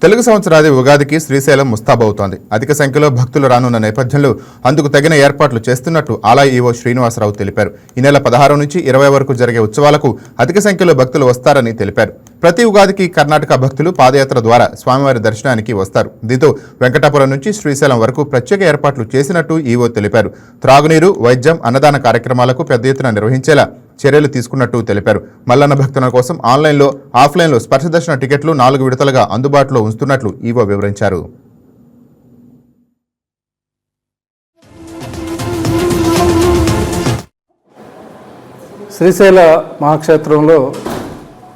తెలుగు సంవత్సరాది ఉగాదికి శ్రీశైలం ముస్తాబవుతోంది. అధిక సంఖ్యలో భక్తులు రానున్న నేపథ్యంలో అందుకు తగిన ఏర్పాట్లు చేస్తున్నట్టు ఆలయ ఈవో శ్రీనివాసరావు తెలిపారు. ఈ నెల 16 నుంచి 20 వరకు జరిగే ఉత్సవాలకు అధిక సంఖ్యలో భక్తులు వస్తారని తెలిపారు. ప్రతి ఉగాదికి కర్ణాటక భక్తులు పాదయాత్ర ద్వారా స్వామివారి దర్శనానికి వస్తారు. దీంతో వెంకటాపురం నుంచి శ్రీశైలం వరకు ప్రత్యేక ఏర్పాట్లు చేసినట్టు ఈవో తెలిపారు. త్రాగునీరు, వైద్యం, అన్నదాన కార్యక్రమాలకు పెద్ద ఎత్తున నిర్వహించేలా చర్యలు తీసుకున్నట్టు తెలిపారు. మల్లన్న భక్తుల కోసం ఆన్లైన్లో, ఆఫ్లైన్లో స్పర్శ దర్శన టికెట్లు 4 విడతలుగా అందుబాటులో ఉంచుతున్నట్లు ఈవో వివరించారు. శ్రీశైల మహాక్షేత్రంలో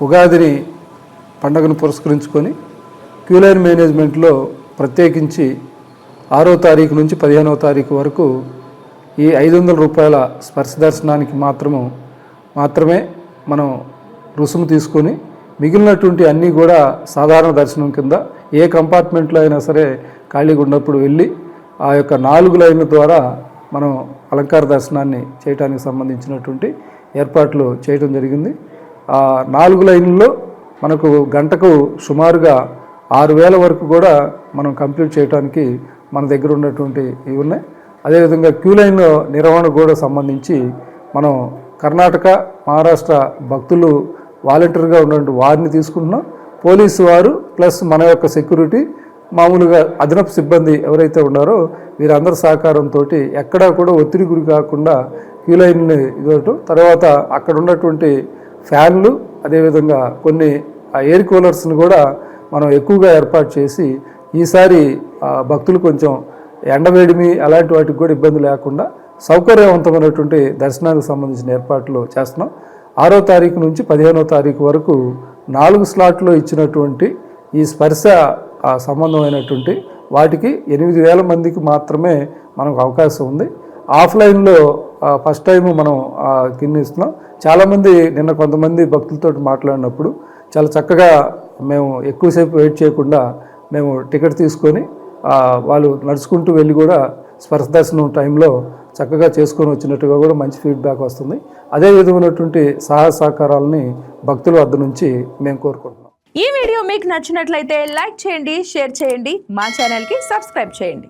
ఉగాదిని పండుగను పురస్కరించుకొని క్యూలైన్ మేనేజ్మెంట్లో ప్రత్యేకించి 6వ తారీఖు నుంచి 15వ తారీఖు వరకు ఈ 500 రూపాయల స్పర్శ దర్శనానికి మాత్రమే మనం రుసుము తీసుకొని మిగిలినటువంటి అన్నీ కూడా సాధారణ దర్శనం కింద ఏ కంపార్ట్మెంట్లో అయినా సరే ఖాళీగా ఉన్నప్పుడు వెళ్ళి ఆ యొక్క 4 లైన్ల ద్వారా మనం అలంకార దర్శనాన్ని చేయడానికి సంబంధించినటువంటి ఏర్పాట్లు చేయడం జరిగింది. ఆ 4 లైన్లలో మనకు గంటకు సుమారుగా 6000 వరకు కూడా మనం కంప్లీట్ చేయడానికి మన దగ్గర ఉన్నటువంటి ఇవి ఉన్నాయి. అదేవిధంగా క్యూ లైన్ నిర్వహణ కూడా సంబంధించి మనం కర్ణాటక, మహారాష్ట్ర భక్తులు వాలంటీర్గా ఉన్నటువంటి వారిని తీసుకుంటున్నాం. పోలీసు వారు ప్లస్ మన యొక్క సెక్యూరిటీ, మామూలుగా అదనపు సిబ్బంది ఎవరైతే ఉన్నారో వీరందరి సహకారంతో ఎక్కడా కూడా ఒత్తిడి గురి కాకుండా క్యూ లైన్ని ఇవ్వటం, తర్వాత అక్కడ ఉన్నటువంటి ఫ్యాన్లు, అదేవిధంగా కొన్ని ఎయిర్ కూలర్స్ని కూడా మనం ఎక్కువగా ఏర్పాటు చేసి ఈసారి భక్తులు కొంచెం ఎండవేడిమి అలాంటి వాటికి కూడా ఇబ్బంది లేకుండా సౌకర్యవంతమైనటువంటి దర్శనానికి సంబంధించిన ఏర్పాట్లు చేస్తున్నాం. 6వ తారీఖు నుంచి 15వ తారీఖు వరకు 4 స్లాట్లో ఇచ్చినటువంటి ఈ స్పర్శ సంబంధమైనటువంటి వాటికి 8000 మందికి మాత్రమే మనకు అవకాశం ఉంది. ఆఫ్లైన్లో ఫస్ట్ టైం మనం కింద ఇస్తున్నాం. చాలామంది నిన్న కొంతమంది భక్తులతో మాట్లాడినప్పుడు చాలా చక్కగా మేము ఎక్కువసేపు వెయిట్ చేయకుండా మేము టికెట్ తీసుకొని వాళ్ళు నడుచుకుంటూ వెళ్ళి కూడా స్పర్శ దర్శనం టైంలో చక్కగా చేసుకొని వచ్చినట్టుగా కూడా మంచి ఫీడ్బ్యాక్ వస్తుంది. అదే విధమైనటువంటి సహకారాలని భక్తుల వద్ద నుంచి మేము కోరుకుంటున్నాం. ఈ వీడియో మీకు నచ్చినట్లయితే లైక్ చేయండి, షేర్ చేయండి, మా ఛానల్కి సబ్స్క్రైబ్ చేయండి.